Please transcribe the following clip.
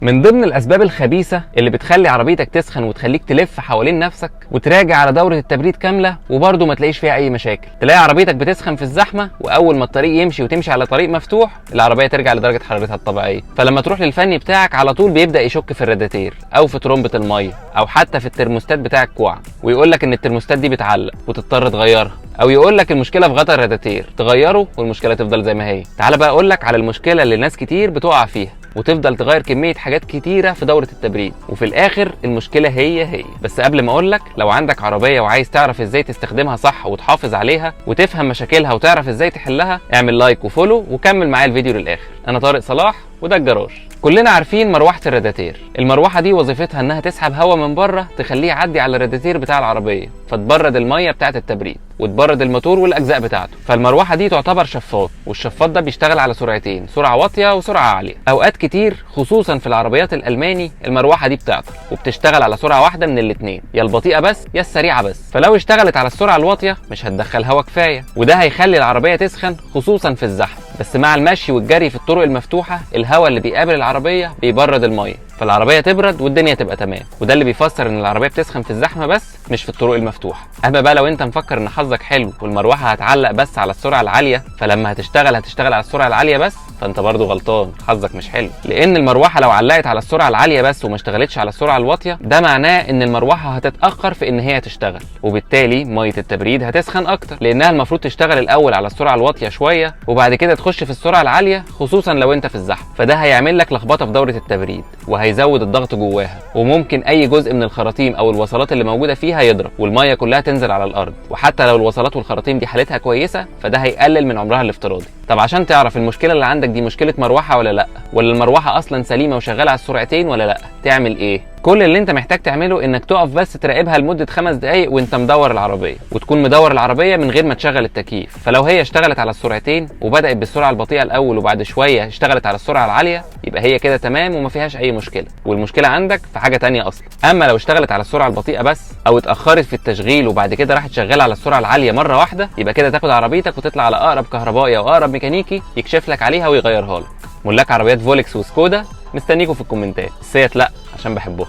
من ضمن الاسباب الخبيثه اللي بتخلي عربيتك تسخن وتخليك تلف حوالين نفسك وتراجع على دوره التبريد كامله وبرده ما تلاقيش فيها اي مشاكل، تلاقي عربيتك بتسخن في الزحمه واول ما الطريق يمشي وتمشي على طريق مفتوح العربيه ترجع لدرجه حرارتها الطبيعيه. فلما تروح للفني بتاعك على طول بيبدا يشك في الراديتير او في ترمبه الميه او حتى في الترموستات بتاع الكوع، ويقول لك ان الترموستات دي بتعلق وتضطر تغيرها، او يقول لك المشكله في غطا الراديتير تغيره والمشكله تفضل زي ما هي. تعال بقى اقول لك على المشكله اللي ناس كتير بتقع فيها وتفضل تغير كميه حاجات كتيره في دوره التبريد وفي الاخر المشكله هي. بس قبل ما اقول لك، لو عندك عربيه وعايز تعرف ازاي تستخدمها صح وتحافظ عليها وتفهم مشاكلها وتعرف ازاي تحلها، اعمل لايك وفولو وكمل معايا الفيديو للاخر. انا طارق صلاح وده الجراج. كلنا عارفين مروحه الراديتير. المروحه دي وظيفتها انها تسحب هواء من بره تخليه يعدي على الراديتير بتاع العربيه فتبرد الميه بتاعه التبريد وتبرد الموتور والاجزاء بتاعته. فالمروحه دي تعتبر شفاط، والشفاط ده بيشتغل على سرعتين، سرعه واطيه وسرعه عاليه. اوقات كتير خصوصا في العربيات الالماني المروحه دي بتعطل وبتشتغل على سرعه واحده من الاثنين، يا البطيئه بس يا السريعه بس. فلو اشتغلت على السرعه الواطيه مش هتدخل هواء كفايه، وده هيخلي العربيه تسخن خصوصا في الزحمه. بس مع المشي والجري في الطرق المفتوحه الهواء اللي بيقابل العربيه بيبرد الميه فالعربيه تبرد والدنيا تبقى تمام، وده اللي بيفسر ان العربيه بتسخن في الزحمه بس مش في الطرق المفتوحه. اما بقى لو انت مفكر ان حظك حلو والمروحه هتعلق بس على السرعه العاليه فلما هتشتغل على السرعه العاليه بس، فانت برضو غلطان، حظك مش حلو. لان المروحه لو علقت على السرعه العاليه بس وما اشتغلتش على السرعه الواطيه ده معناه ان المروحه هتتاخر في ان هي تشتغل، وبالتالي ميه التبريد هتسخن اكتر لانها المفروض تشتغل الاول على السرعه الواطيه شويه وبعد كده تخش في السرعه العاليه خصوصا لو انت في الزحمه. فده هيعمل لك لخبطه في دوره التبريد وهيزود الضغط جواها، وممكن اي جزء من الخراطيم او الوصلات اللي موجوده فيها يضرب والميه كلها تنزل على الارض. وحتى لو الوصلات والخراطيم دي حالتها كويسه فده هيقلل من عمرها الافتراضي. طب عشان تعرف المشكله اللي عندك دي مشكله مروحه ولا لا، ولا المروحه اصلا سليمه وشغاله على السرعتين ولا لا، تعمل ايه؟ كل اللي انت محتاج تعمله انك تقف بس تراقبها لمده 5 دقايق وانت مدور العربيه، وتكون مدور العربيه من غير ما تشغل التكييف. فلو هي اشتغلت على السرعتين وبدات بالسرعه البطيئه الاول وبعد شويه اشتغلت على السرعه العاليه يبقى هي كده تمام وما فيهاش اي مشكله، والمشكله عندك في حاجه تانية اصلا. اما لو اشتغلت على السرعه البطيئه بس او اتاخرت في التشغيل وبعد كده راحت شغاله على السرعه العاليه مره واحده، يبقى كده تاخد عربيتك وتطلع على اقرب كهربائي او اقرب ميكانيكي يكشف لك عليها ويغيرها لك. ملاك عربيات فولكس وسكودا مستنيكوا في الكومنتات، السيات لا عشان بحبهم.